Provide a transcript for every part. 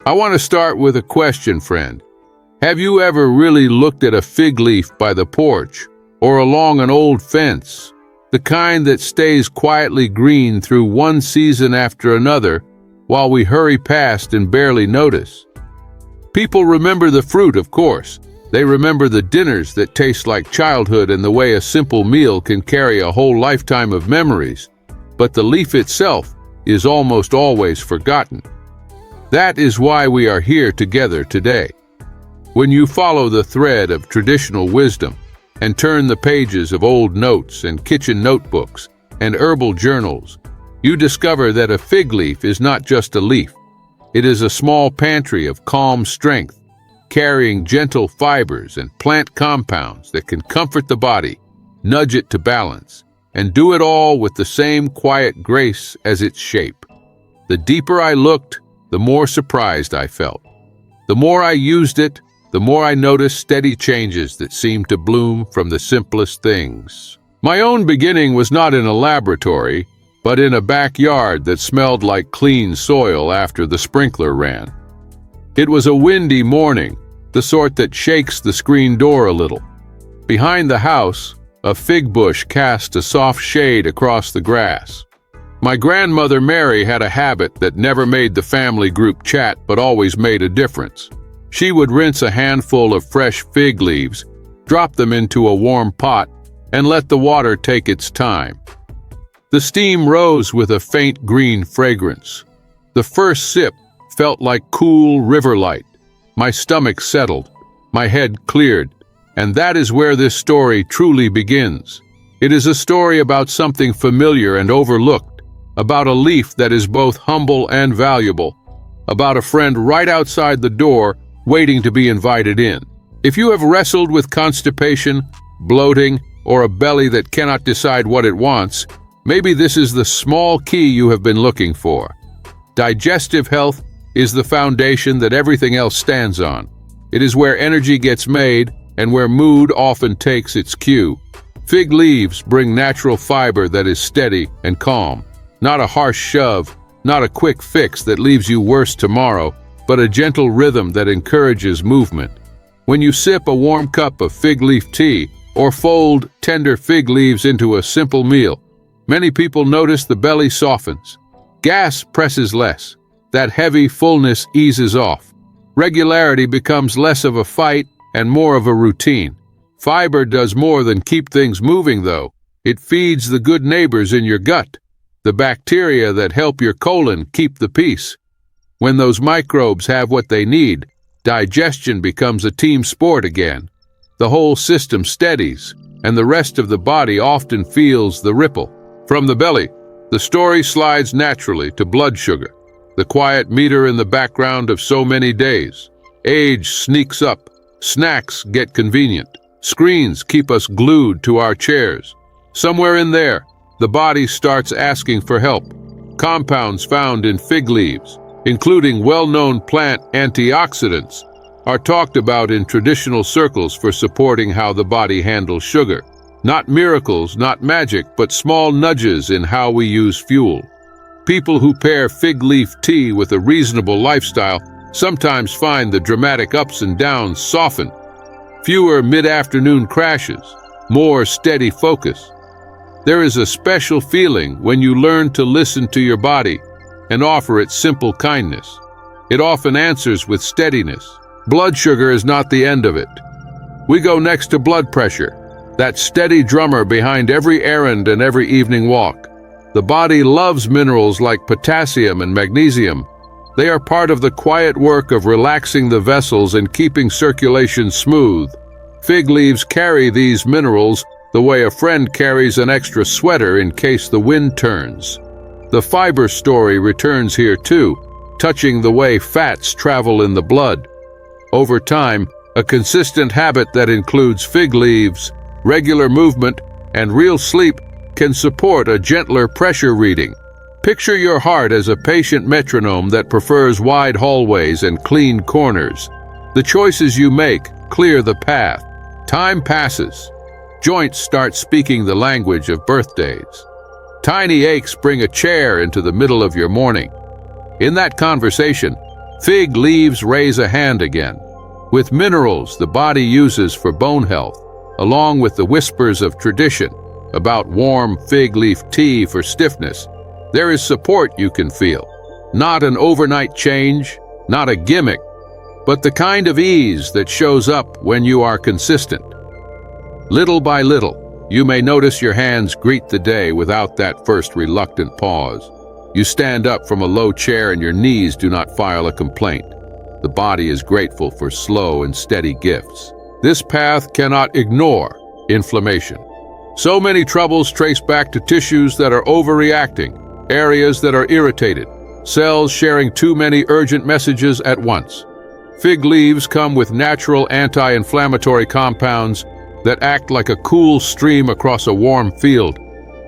I want to start with a question, friend. Have you ever really looked at a fig leaf by the porch or along an old fence? The kind that stays quietly green through one season after another while we hurry past and barely notice. People remember the fruit, of course. They remember the dinners that taste like childhood and the way a simple meal can carry a whole lifetime of memories. But the leaf itself is almost always forgotten. That is why we are here together today. When you follow the thread of traditional wisdom and turn the pages of old notes and kitchen notebooks and herbal journals, you discover that a fig leaf is not just a leaf. It is a small pantry of calm strength, carrying gentle fibers and plant compounds that can comfort the body, nudge it to balance, and do it all with the same quiet grace as its shape. The deeper I looked, the more surprised I felt. The more I used it, the more I noticed steady changes that seemed to bloom from the simplest things. My own beginning was not in a laboratory, but in a backyard that smelled like clean soil after the sprinkler ran. It was a windy morning, the sort that shakes the screen door a little. Behind the house, a fig bush cast a soft shade across the grass. My grandmother Mary had a habit that never made the family group chat but always made a difference. She would rinse a handful of fresh fig leaves, drop them into a warm pot, and let the water take its time. The steam rose with a faint green fragrance. The first sip felt like cool river light. My stomach settled, my head cleared, and that is where this story truly begins. It is a story about something familiar and overlooked, about a leaf that is both humble and valuable, about a friend right outside the door waiting to be invited in. If you have wrestled with constipation, bloating, or a belly that cannot decide what it wants, maybe this is the small key you have been looking for. Digestive health is the foundation that everything else stands on. It is where energy gets made and where mood often takes its cue. Fig leaves bring natural fiber that is steady and calm. Not a harsh shove, not a quick fix that leaves you worse tomorrow, but a gentle rhythm that encourages movement. When you sip a warm cup of fig leaf tea or fold tender fig leaves into a simple meal, many people notice the belly softens. Gas presses less. That heavy fullness eases off. Regularity becomes less of a fight and more of a routine. Fiber does more than keep things moving, though. It feeds the good neighbors in your gut, the bacteria that help your colon keep the peace. When those microbes have what they need, digestion becomes a team sport again. The whole system steadies, and the rest of the body often feels the ripple. From the belly, the story slides naturally to blood sugar, the quiet meter in the background of so many days. Age sneaks up, snacks get convenient, screens keep us glued to our chairs. Somewhere in there, the body starts asking for help. Compounds found in fig leaves, including well-known plant antioxidants, are talked about in traditional circles for supporting how the body handles sugar. Not miracles, not magic, but small nudges in how we use fuel. People who pair fig leaf tea with a reasonable lifestyle sometimes find the dramatic ups and downs soften. Fewer mid-afternoon crashes, more steady focus. There is a special feeling when you learn to listen to your body and offer it simple kindness. It often answers with steadiness. Blood sugar is not the end of it. We go next to blood pressure, that steady drummer behind every errand and every evening walk. The body loves minerals like potassium and magnesium. They are part of the quiet work of relaxing the vessels and keeping circulation smooth. Fig leaves carry these minerals the way a friend carries an extra sweater in case the wind turns. The fiber story returns here too, touching the way fats travel in the blood. Over time, a consistent habit that includes fig leaves, regular movement, and real sleep can support a gentler pressure reading. Picture your heart as a patient metronome that prefers wide hallways and clean corners. The choices you make clear the path. Time passes. Joints start speaking the language of birthdays. Tiny aches bring a chair into the middle of your morning. In that conversation, Fig leaves raise a hand again. With minerals the body uses for bone health, along with the whispers of tradition about warm fig leaf tea for stiffness, there is support you can feel. Not an overnight change, not a gimmick, but the kind of ease that shows up when you are consistent. Little by little, you may notice your hands greet the day without that first reluctant pause. You stand up from a low chair and your knees do not file a complaint. The body is grateful for slow and steady gifts. This path cannot ignore inflammation. So many troubles trace back to tissues that are overreacting, areas that are irritated, cells sharing too many urgent messages at once. Fig leaves come with natural anti-inflammatory compounds that act like a cool stream across a warm field.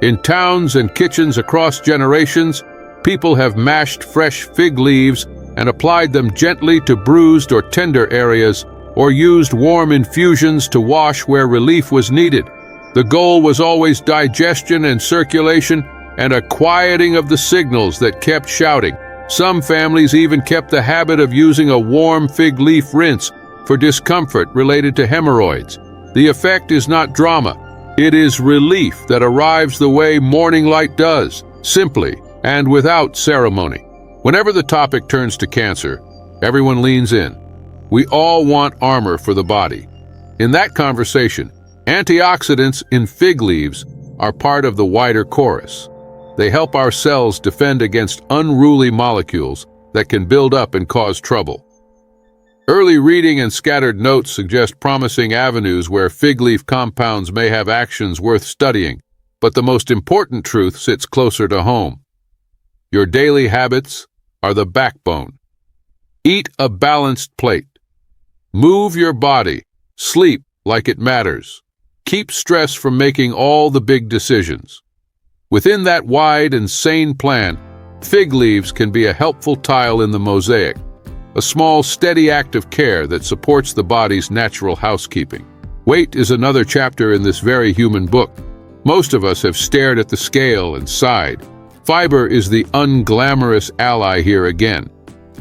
In towns and kitchens across generations, people have mashed fresh fig leaves and applied them gently to bruised or tender areas, or used warm infusions to wash where relief was needed. The goal was always digestion and circulation, and a quieting of the signals that kept shouting. Some families even kept the habit of using a warm fig leaf rinse for discomfort related to hemorrhoids. The effect is not drama. It is relief that arrives the way morning light does, simply and without ceremony. Whenever the topic turns to cancer, everyone leans in. We all want armor for the body. In that conversation, antioxidants in fig leaves are part of the wider chorus. They help our cells defend against unruly molecules that can build up and cause trouble. Early reading and scattered notes suggest promising avenues where fig leaf compounds may have actions worth studying, but the most important truth sits closer to home. Your daily habits are the backbone. Eat a balanced plate. Move your body. Sleep like it matters. Keep stress from making all the big decisions. Within that wide and sane plan, fig leaves can be a helpful tile in the mosaic, a small, steady act of care that supports the body's natural housekeeping. Weight is another chapter in this very human book. Most of us have stared at the scale and sighed. Fiber is the unglamorous ally here again.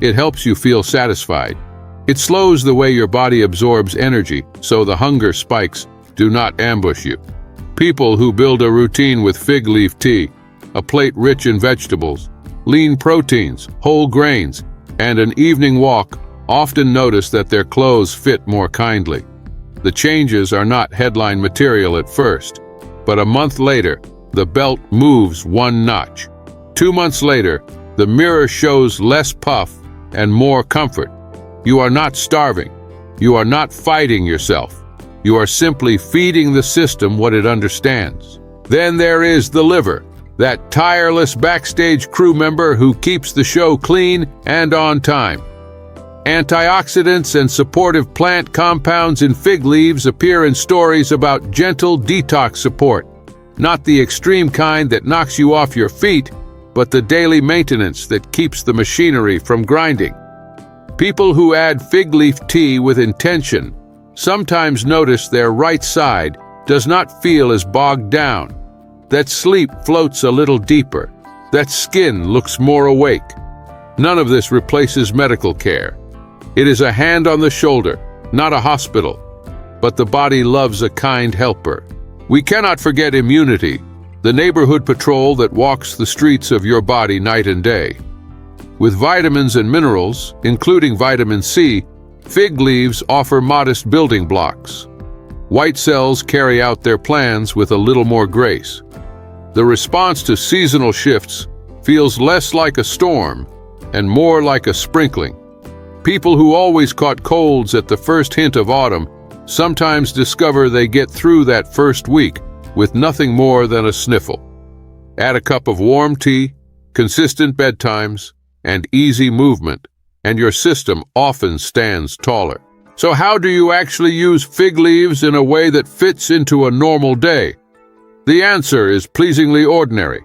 It helps you feel satisfied. It slows the way your body absorbs energy, so the hunger spikes do not ambush you. People who build a routine with fig leaf tea, a plate rich in vegetables, lean proteins, whole grains, and an evening walk often notice that their clothes fit more kindly. The changes are not headline material at first, but a month later, the belt moves one notch. 2 months later, the mirror shows less puff and more comfort. You are not starving. You are not fighting yourself. You are simply feeding the system what it understands. Then there is the liver, that tireless backstage crew member who keeps the show clean and on time. Antioxidants and supportive plant compounds in fig leaves appear in stories about gentle detox support, not the extreme kind that knocks you off your feet, but the daily maintenance that keeps the machinery from grinding. People who add fig leaf tea with intention sometimes notice their right side does not feel as bogged down, that sleep floats a little deeper, that skin looks more awake. None of this replaces medical care. It is a hand on the shoulder, not a hospital, but the body loves a kind helper. We cannot forget immunity, the neighborhood patrol that walks the streets of your body night and day. With vitamins and minerals, including vitamin C, fig leaves offer modest building blocks. White cells carry out their plans with a little more grace. The response to seasonal shifts feels less like a storm and more like a sprinkling. People who always caught colds at the first hint of autumn sometimes discover they get through that first week with nothing more than a sniffle. Add a cup of warm tea, consistent bedtimes, and easy movement, and your system often stands taller. So how do you actually use fig leaves in a way that fits into a normal day? The answer is pleasingly ordinary.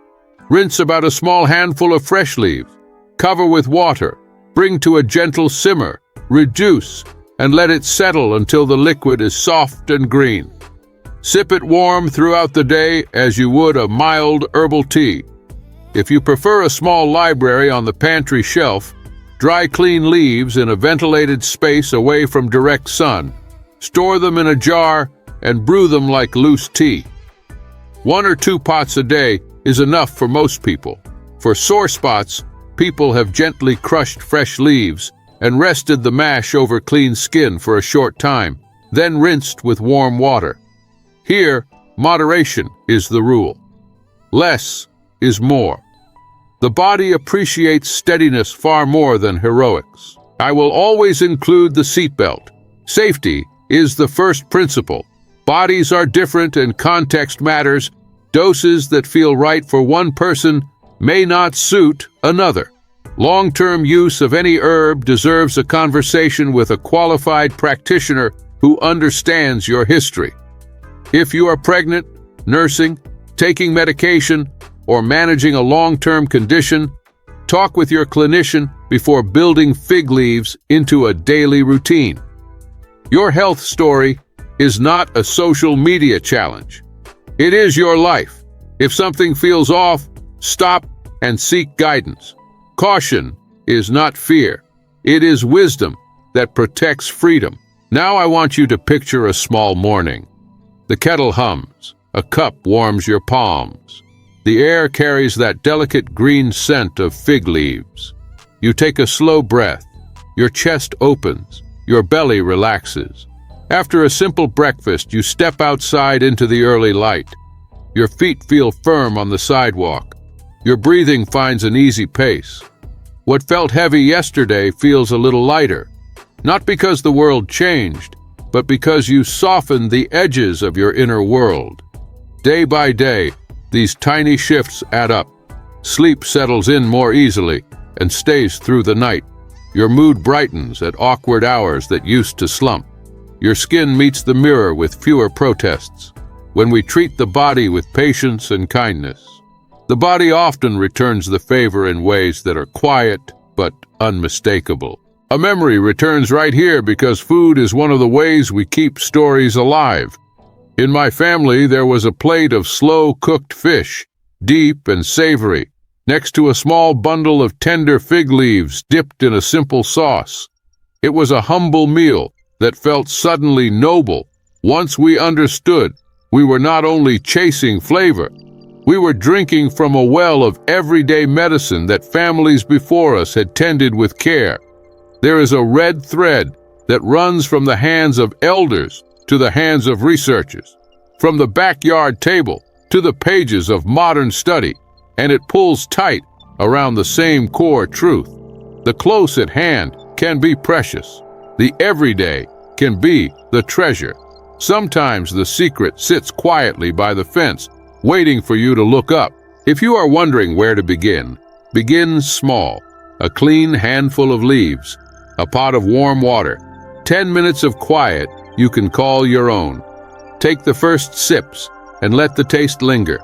Rinse about a small handful of fresh leaves. Cover with water. Bring to a gentle simmer. Reduce, and let it settle until the liquid is soft and green. Sip it warm throughout the day as you would a mild herbal tea. If you prefer a small library on the pantry shelf, Dry, clean leaves in a ventilated space away from direct sun. Store them in a jar and brew them like loose tea. 1 or 2 pots a day is enough for most people. For sore spots, people have gently crushed fresh leaves and rested the mash over clean skin for a short time, then rinsed with warm water. Here, moderation is the rule. Less is more. The body appreciates steadiness far more than heroics. I will always include the seatbelt. Safety is the first principle. Bodies are different and context matters. Doses that feel right for one person may not suit another. Long-term use of any herb deserves a conversation with a qualified practitioner who understands your history. If you are pregnant, nursing, taking medication, or managing a long-term condition, talk with your clinician before building fig leaves into a daily routine. Your health story is not a social media challenge. It is your life. If something feels off, stop and seek guidance. Caution is not fear. It is wisdom that protects freedom. Now I want you to picture a small morning. The kettle hums. A cup warms your palms. The air carries that delicate green scent of fig leaves. You take a slow breath. Your chest opens. Your belly relaxes. After a simple breakfast, you step outside into the early light. Your feet feel firm on the sidewalk. Your breathing finds an easy pace. What felt heavy yesterday feels a little lighter, not because the world changed, but because you softened the edges of your inner world. Day by day, these tiny shifts add up. Sleep settles in more easily and stays through the night. Your mood brightens at awkward hours that used to slump. Your skin meets the mirror with fewer protests. When we treat the body with patience and kindness, the body often returns the favor in ways that are quiet but unmistakable. A memory returns right here because food is one of the ways we keep stories alive. In my family, there was a plate of slow-cooked fish, deep and savory, next to a small bundle of tender fig leaves dipped in a simple sauce. It was a humble meal that felt suddenly noble. Once we understood, we were not only chasing flavor, we were drinking from a well of everyday medicine that families before us had tended with care. There is a red thread that runs from the hands of elders to the hands of researchers, from the backyard table to the pages of modern study, and it pulls tight around the same core truth. The close at hand can be precious. The everyday can be the treasure. Sometimes the secret sits quietly by the fence, waiting for you to look up. If you are wondering where to begin small. A clean handful of leaves, a pot of warm water, 10 minutes of quiet you can call your own. Take the first sips and let the taste linger.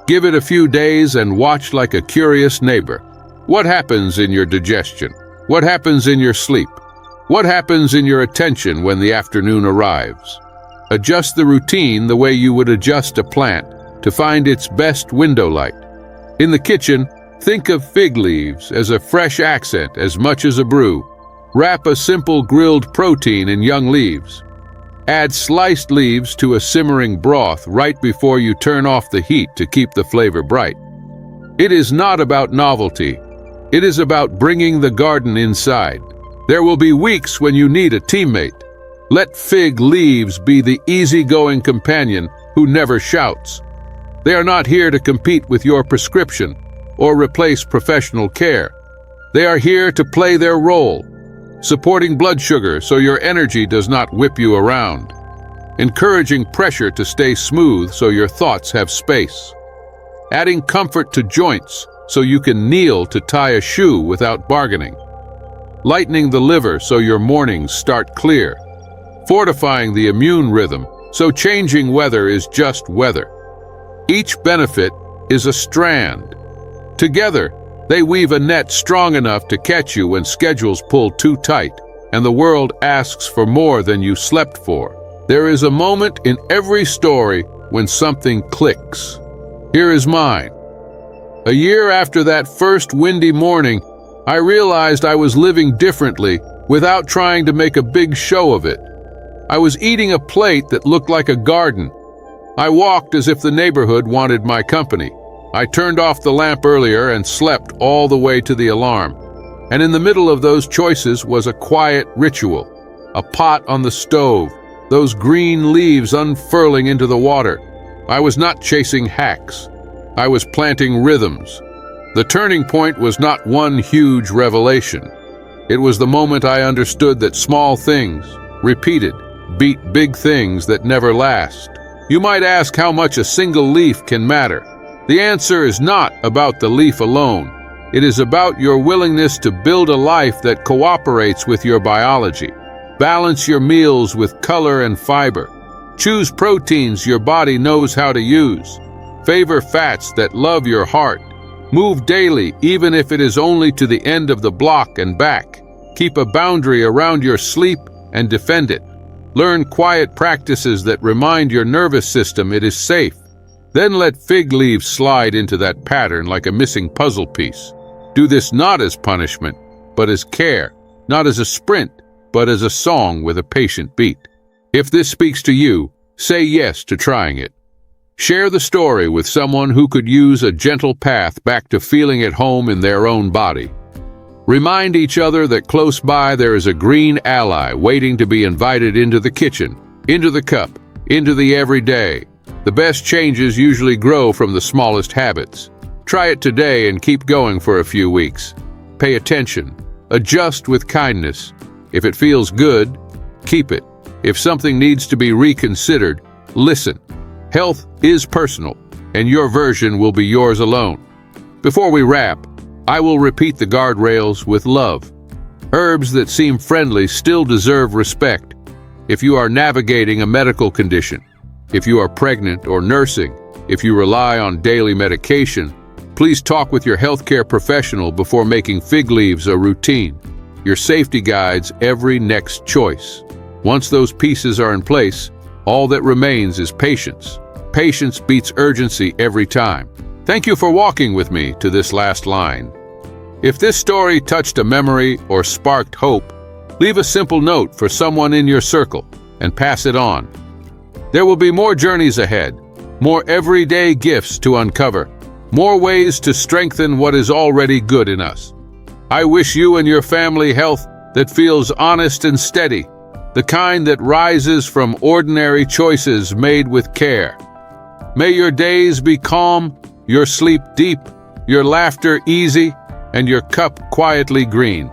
Give it a few days and watch like a curious neighbor. What happens in your digestion? What happens in your sleep? What happens in your attention when the afternoon arrives? Adjust the routine the way you would adjust a plant to find its best window light. In the kitchen, think of fig leaves as a fresh accent as much as a brew. Wrap a simple grilled protein in young leaves. Add sliced leaves to a simmering broth right before you turn off the heat to keep the flavor bright. It is not about novelty. It is about bringing the garden inside. There will be weeks when you need a teammate. Let fig leaves be the easygoing companion who never shouts. They are not here to compete with your prescription or replace professional care. They are here to play their role, supporting blood sugar so your energy does not whip you around, encouraging pressure to stay smooth so your thoughts have space, adding comfort to joints so you can kneel to tie a shoe without bargaining, lightening the liver so your mornings start clear, fortifying the immune rhythm so changing weather is just weather. Each benefit is a strand. Together, they weave a net strong enough to catch you when schedules pull too tight and the world asks for more than you slept for. There is a moment in every story when something clicks. Here is mine. A year after that first windy morning, I realized I was living differently without trying to make a big show of it. I was eating a plate that looked like a garden. I walked as if the neighborhood wanted my company. I turned off the lamp earlier and slept all the way to the alarm. And in the middle of those choices was a quiet ritual. A pot on the stove, those green leaves unfurling into the water. I was not chasing hacks. I was planting rhythms. The turning point was not one huge revelation. It was the moment I understood that small things, repeated, beat big things that never last. You might ask how much a single leaf can matter. The answer is not about the leaf alone. It is about your willingness to build a life that cooperates with your biology. Balance your meals with color and fiber. Choose proteins your body knows how to use. Favor fats that love your heart. Move daily, even if it is only to the end of the block and back. Keep a boundary around your sleep and defend it. Learn quiet practices that remind your nervous system it is safe. Then let fig leaves slide into that pattern like a missing puzzle piece. Do this not as punishment, but as care. Not as a sprint, but as a song with a patient beat. If this speaks to you, say yes to trying it. Share the story with someone who could use a gentle path back to feeling at home in their own body. Remind each other that close by there is a green ally waiting to be invited into the kitchen, into the cup, into the everyday. The best changes usually grow from the smallest habits. Try it today and keep going for a few weeks. Pay attention. Adjust with kindness. If it feels good, keep it. If something needs to be reconsidered, listen. Health is personal, and your version will be yours alone. Before we wrap, I will repeat the guardrails with love. Herbs that seem friendly still deserve respect. If you are navigating a medical condition, if you are pregnant or nursing, if you rely on daily medication, please talk with your healthcare professional before making fig leaves a routine. Your safety guides every next choice. Once those pieces are in place, all that remains is patience. Patience beats urgency every time. Thank you for walking with me to this last line. If this story touched a memory or sparked hope, leave a simple note for someone in your circle and pass it on. There will be more journeys ahead, more everyday gifts to uncover, more ways to strengthen what is already good in us. I wish you and your family health that feels honest and steady, the kind that rises from ordinary choices made with care. May your days be calm, your sleep deep, your laughter easy, and your cup quietly green.